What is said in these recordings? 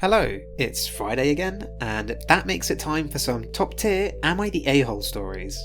Hello, it's Friday again, and that makes it time for some top tier Am I the A-hole stories.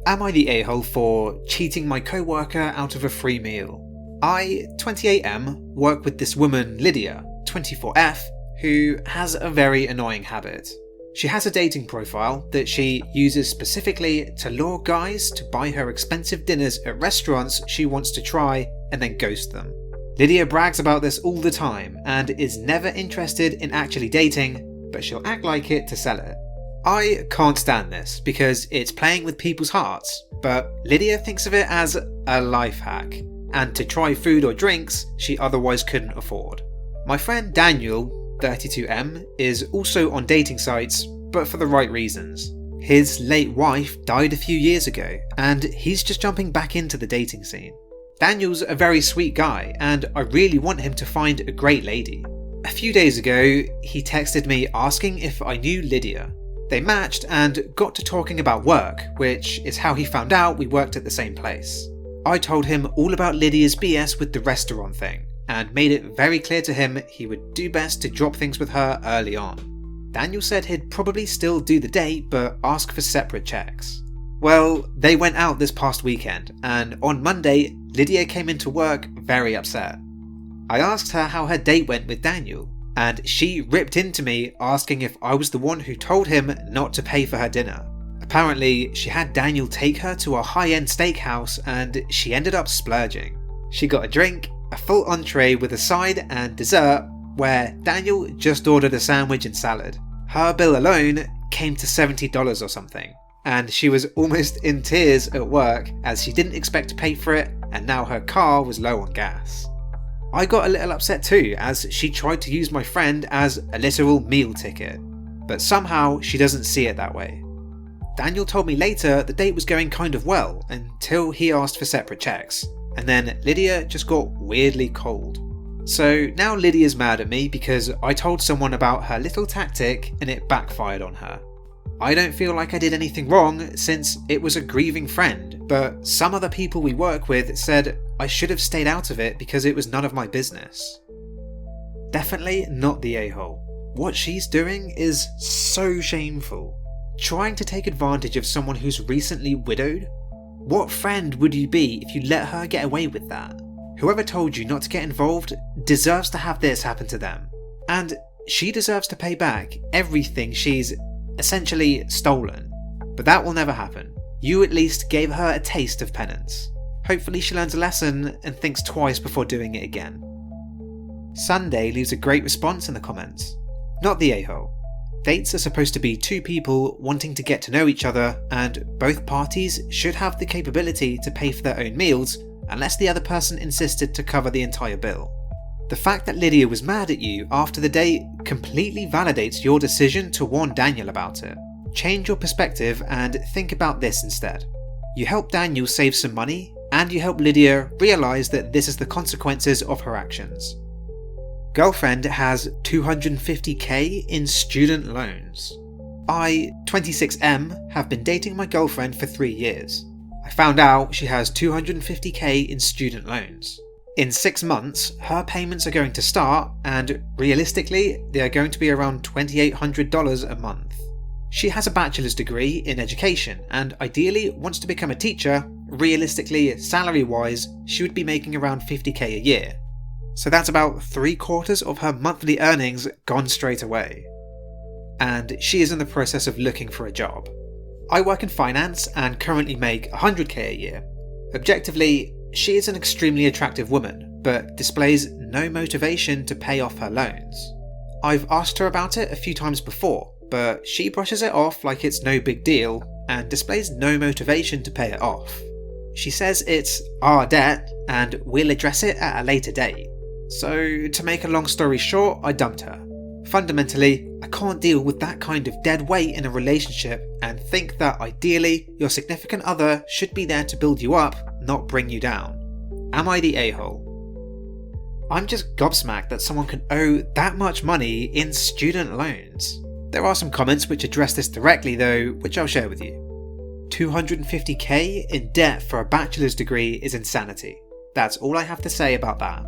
Am I the a-hole for cheating my coworker out of a free meal? I, 28M, work with this woman Lydia, 24F, who has a very annoying habit. She has a dating profile that she uses specifically to lure guys to buy her expensive dinners at restaurants she wants to try and then ghost them. Lydia brags about this all the time and is never interested in actually dating, but she'll act like it to sell it. I can't stand this because it's playing with people's hearts, but Lydia thinks of it as a life hack, and to try food or drinks she otherwise couldn't afford. My friend Daniel, 32M, is also on dating sites, but for the right reasons. His late wife died a few years ago, and he's just jumping back into the dating scene. Daniel's a very sweet guy, and I really want him to find a great lady. A few days ago, he texted me asking if I knew Lydia. They matched and got to talking about work, which is how he found out we worked at the same place. I told him all about Lydia's BS with the restaurant thing, and made it very clear to him he would do best to drop things with her early on. Daniel said he'd probably still do the date, but ask for separate checks. Well, they went out this past weekend, and on Monday, Lydia came into work very upset. I asked her how her date went with Daniel, and she ripped into me asking if I was the one who told him not to pay for her dinner. Apparently, she had Daniel take her to a high-end steakhouse and she ended up splurging. She got a drink, a full entree with a side and dessert, where Daniel just ordered a sandwich and salad. Her bill alone came to $70 or something, and she was almost in tears at work as she didn't expect to pay for it, and now her car was low on gas. I got a little upset too, as she tried to use my friend as a literal meal ticket, but somehow she doesn't see it that way. Daniel told me later the date was going kind of well until he asked for separate checks, and then Lydia just got weirdly cold. So now Lydia's mad at me because I told someone about her little tactic and it backfired on her. I don't feel like I did anything wrong since it was a grieving friend, but some other people we work with said I should have stayed out of it because it was none of my business. Definitely not the a-hole. What she's doing is so shameful. Trying to take advantage of someone who's recently widowed? What friend would you be if you let her get away with that? Whoever told you not to get involved deserves to have this happen to them. And she deserves to pay back everything she's essentially stolen. But that will never happen. You at least gave her a taste of penance. Hopefully she learns a lesson and thinks twice before doing it again. Sunday leaves a great response in the comments. Not the a-hole. Dates are supposed to be two people wanting to get to know each other, and both parties should have the capability to pay for their own meals unless the other person insisted to cover the entire bill. The fact that Lydia was mad at you after the date completely validates your decision to warn Daniel about it. Change your perspective and think about this instead. You help Daniel save some money, and you help Lydia realise that this is the consequences of her actions. Girlfriend has $250k in student loans. I, 26M, have been dating my girlfriend for 3 years. I found out she has $250k in student loans. In 6 months, her payments are going to start, and realistically, they are going to be around $2,800 a month. She has a bachelor's degree in education, and ideally wants to become a teacher. Realistically, salary-wise, she would be making around $50k a year. So that's about 3/4 of her monthly earnings gone straight away. And she is in the process of looking for a job. I work in finance and currently make $100k a year. Objectively, she is an extremely attractive woman, but displays no motivation to pay off her loans. I've asked her about it a few times before, but she brushes it off like it's no big deal and displays no motivation to pay it off. She says it's our debt and we'll address it at a later date. So to make a long story short, I dumped her. Fundamentally, I can't deal with that kind of dead weight in a relationship and think that ideally your significant other should be there to build you up, not bring you down. Am I the a-hole? I'm just gobsmacked that someone can owe that much money in student loans. There are some comments which address this directly though, which I'll share with you. 250k in debt for a bachelor's degree is insanity. That's all I have to say about that.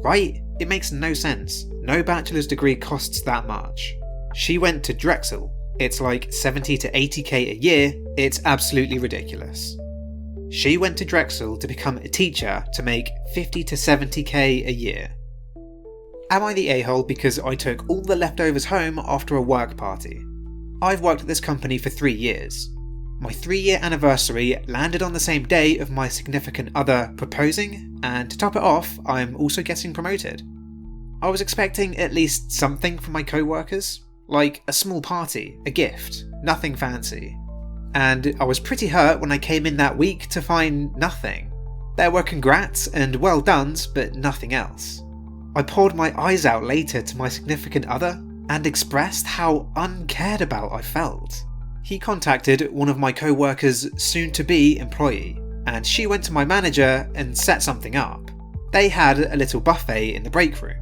Right? It makes no sense. No bachelor's degree costs that much. She went to Drexel. It's like 70 to 80k a year. It's absolutely ridiculous. She went to Drexel to become a teacher to make 50 to 70k a year. Am I the a-hole because I took all the leftovers home after a work party? I've worked at this company for 3 years. My 3-year anniversary landed on the same day of my significant other proposing, and to top it off, I'm also getting promoted. I was expecting at least something from my co-workers, like a small party, a gift, nothing fancy. And I was pretty hurt when I came in that week to find nothing. There were congrats and well dones, but nothing else. I poured my eyes out later to my significant other and expressed how uncared about I felt. He contacted one of my co-workers' soon-to-be employee, and she went to my manager and set something up. They had a little buffet in the break room.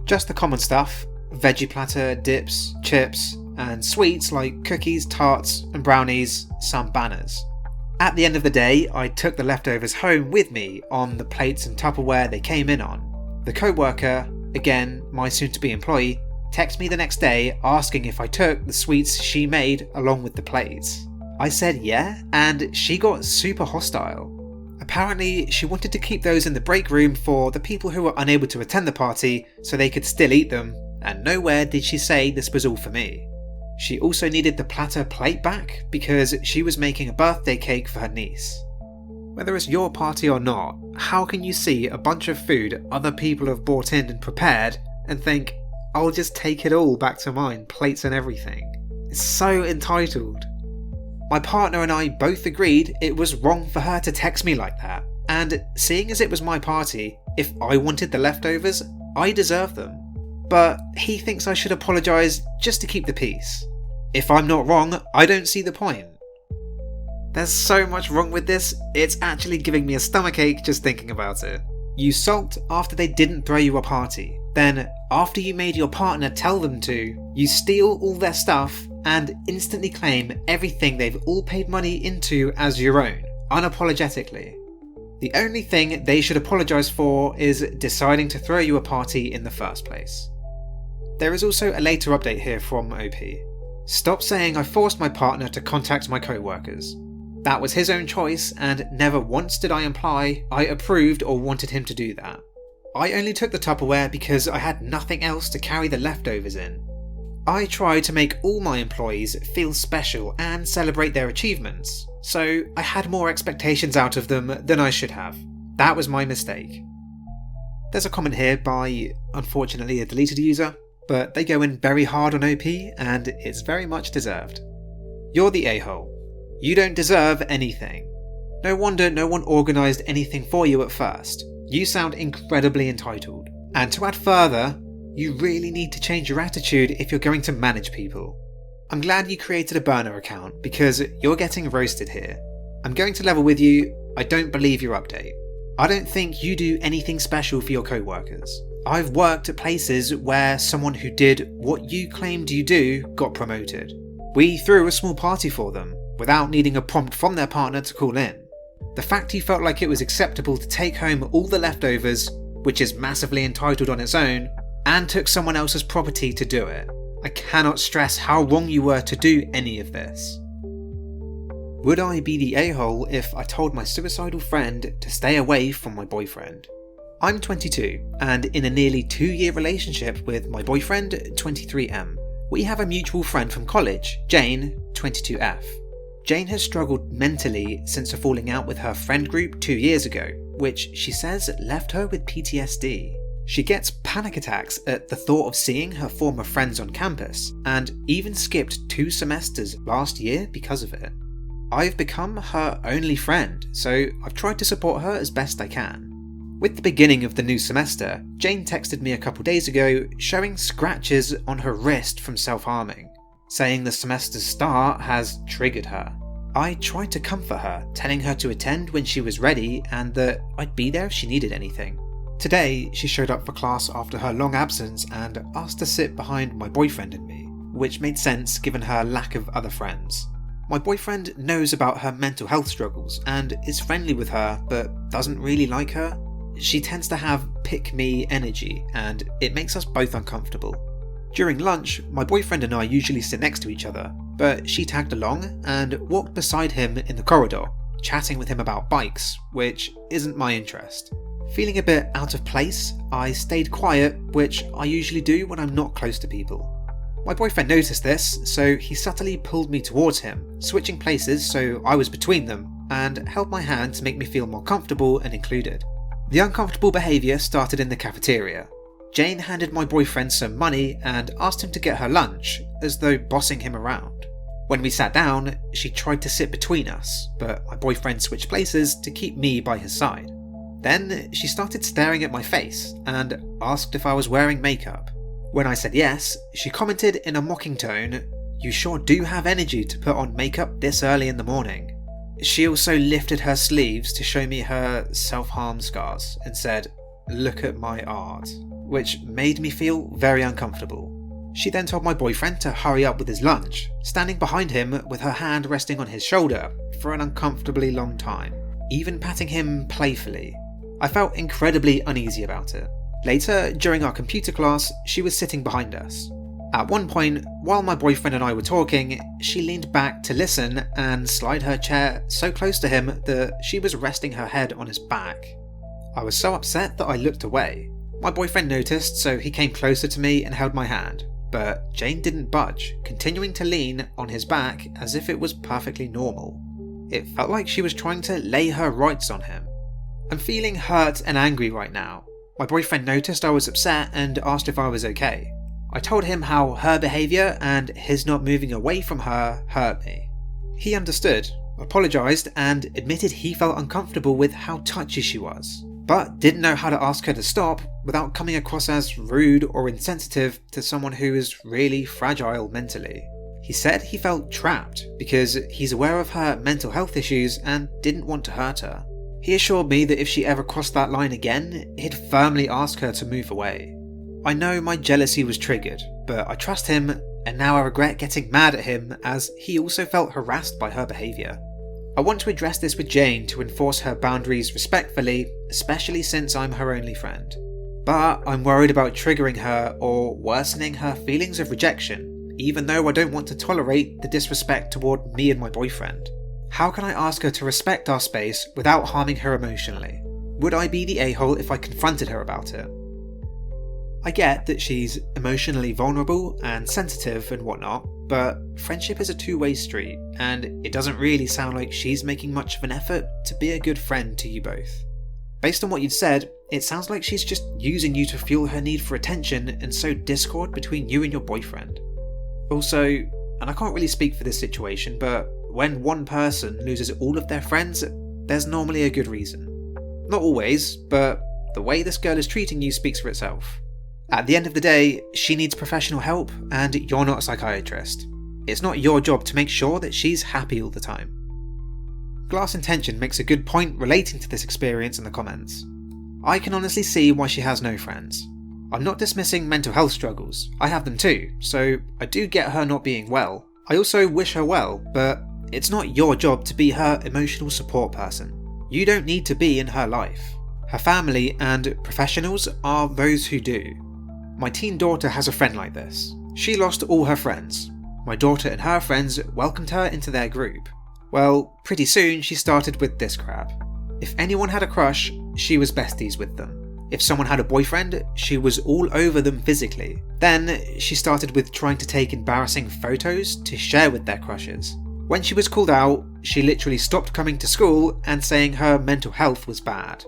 Just the common stuff, veggie platter, dips, chips, and sweets like cookies, tarts, and brownies, some banners. At the end of the day, I took the leftovers home with me on the plates and Tupperware they came in on. The co-worker, again my soon-to-be employee, texted me the next day asking if I took the sweets she made along with the plates. I said yeah, and she got super hostile. Apparently, she wanted to keep those in the break room for the people who were unable to attend the party so they could still eat them, and nowhere did she say this was all for me. She also needed the platter plate back because she was making a birthday cake for her niece. Whether it's your party or not, how can you see a bunch of food other people have bought in and prepared and think, I'll just take it all back to mine, plates and everything? It's so entitled. My partner and I both agreed it was wrong for her to text me like that, and seeing as it was my party, if I wanted the leftovers, I deserve them. But he thinks I should apologise just to keep the peace. If I'm not wrong, I don't see the point. There's so much wrong with this, it's actually giving me a stomachache just thinking about it. You sulked after they didn't throw you a party. Then, after you made your partner tell them to, you steal all their stuff and instantly claim everything they've all paid money into as your own, unapologetically. The only thing they should apologise for is deciding to throw you a party in the first place. There is also a later update here from OP. Stop saying I forced my partner to contact my co-workers. That was his own choice, and never once did I imply I approved or wanted him to do that. I only took the Tupperware because I had nothing else to carry the leftovers in. I tried to make all my employees feel special and celebrate their achievements, so I had more expectations out of them than I should have. That was my mistake. There's a comment here by, unfortunately, a deleted user, but they go in very hard on OP and it's very much deserved. You're the a-hole. You don't deserve anything. No wonder no one organised anything for you at first. You sound incredibly entitled. And to add further, you really need to change your attitude if you're going to manage people. I'm glad you created a burner account because you're getting roasted here. I'm going to level with you, I don't believe your update. I don't think you do anything special for your co-workers. I've worked at places where someone who did what you claimed you do got promoted. We threw a small party for them, without needing a prompt from their partner to call in. The fact you felt like it was acceptable to take home all the leftovers, which is massively entitled on its own, and took someone else's property to do it. I cannot stress how wrong you were to do any of this. Would I be the a-hole if I told my suicidal friend to stay away from my boyfriend? I'm 22 and in a nearly 2-year relationship with my boyfriend, 23M. We have a mutual friend from college, Jane, 22F. Jane has struggled mentally since a falling out with her friend group 2 years ago, which she says left her with PTSD. She gets panic attacks at the thought of seeing her former friends on campus, and even skipped 2 semesters last year because of it. I've become her only friend, so I've tried to support her as best I can. With the beginning of the new semester, Jane texted me a couple days ago showing scratches on her wrist from self-harming, saying the semester's start has triggered her. I tried to comfort her, telling her to attend when she was ready and that I'd be there if she needed anything. Today, she showed up for class after her long absence and asked to sit behind my boyfriend and me, which made sense given her lack of other friends. My boyfriend knows about her mental health struggles and is friendly with her but doesn't really like her. she tends to have pick-me energy, and it makes us both uncomfortable. During lunch, my boyfriend and I usually sit next to each other, but she tagged along and walked beside him in the corridor, chatting with him about bikes, which isn't my interest. Feeling a bit out of place, I stayed quiet, which I usually do when I'm not close to people. My boyfriend noticed this, so he subtly pulled me towards him, switching places so I was between them, and held my hand to make me feel more comfortable and included. The uncomfortable behaviour started in the cafeteria. Jane handed my boyfriend some money and asked him to get her lunch, as though bossing him around. When we sat down, she tried to sit between us, but my boyfriend switched places to keep me by his side. Then she started staring at my face and asked if I was wearing makeup. When I said yes, she commented in a mocking tone, "You sure do have energy to put on makeup this early in the morning." She also lifted her sleeves to show me her self-harm scars and said, "Look at my art," which made me feel very uncomfortable. She then told my boyfriend to hurry up with his lunch, standing behind him with her hand resting on his shoulder for an uncomfortably long time, even patting him playfully. I felt incredibly uneasy about it. Later, during our computer class, she was sitting behind us. At one point, while my boyfriend and I were talking, she leaned back to listen and slide her chair so close to him that she was resting her head on his back. I was so upset that I looked away. My boyfriend noticed, so he came closer to me and held my hand, but Jane didn't budge, continuing to lean on his back as if it was perfectly normal. It felt like she was trying to lay her rights on him. I'm feeling hurt and angry right now. My boyfriend noticed I was upset and asked if I was okay. I told him how her behaviour and his not moving away from her hurt me. He understood, apologised, and admitted he felt uncomfortable with how touchy she was, but didn't know how to ask her to stop without coming across as rude or insensitive to someone who is really fragile mentally. He said he felt trapped because he's aware of her mental health issues and didn't want to hurt her. He assured me that if she ever crossed that line again, he'd firmly ask her to move away. I know my jealousy was triggered, but I trust him, and now I regret getting mad at him as he also felt harassed by her behaviour. I want to address this with Jane to enforce her boundaries respectfully, especially since I'm her only friend. But I'm worried about triggering her or worsening her feelings of rejection, even though I don't want to tolerate the disrespect toward me and my boyfriend. How can I ask her to respect our space without harming her emotionally? Would I be the a-hole if I confronted her about it? I get that she's emotionally vulnerable and sensitive and whatnot, but friendship is a two-way street, and it doesn't really sound like she's making much of an effort to be a good friend to you both. Based on what you've said, it sounds like she's just using you to fuel her need for attention and sow discord between you and your boyfriend. Also, and I can't really speak for this situation, but when one person loses all of their friends, there's normally a good reason. Not always, but the way this girl is treating you speaks for itself. At the end of the day, she needs professional help, and you're not a psychiatrist. It's not your job to make sure that she's happy all the time. Glass Intention makes a good point relating to this experience in the comments. I can honestly see why she has no friends. I'm not dismissing mental health struggles, I have them too, so I do get her not being well. I also wish her well, but it's not your job to be her emotional support person. You don't need to be in her life. Her family and professionals are those who do. My teen daughter has a friend like this. She lost all her friends. My daughter and her friends welcomed her into their group. Well, pretty soon she started with this crap. If anyone had a crush, she was besties with them. If someone had a boyfriend, she was all over them physically. Then she started with trying to take embarrassing photos to share with their crushes. When she was called out, she literally stopped coming to school and saying her mental health was bad.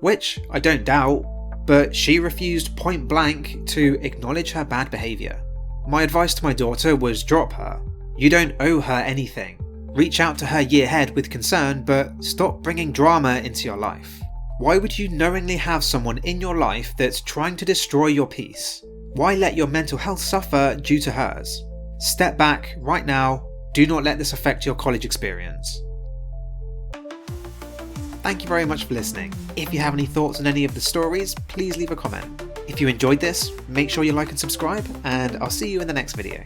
Which I don't doubt, but she refused point blank to acknowledge her bad behaviour. My advice to my daughter was drop her. You don't owe her anything. Reach out to her year ahead with concern, but stop bringing drama into your life. Why would you knowingly have someone in your life that's trying to destroy your peace? Why let your mental health suffer due to hers? Step back right now. Do not let this affect your college experience. Thank you very much for listening. If you have any thoughts on any of the stories, please leave a comment. If you enjoyed this, make sure you like and subscribe, and I'll see you in the next video.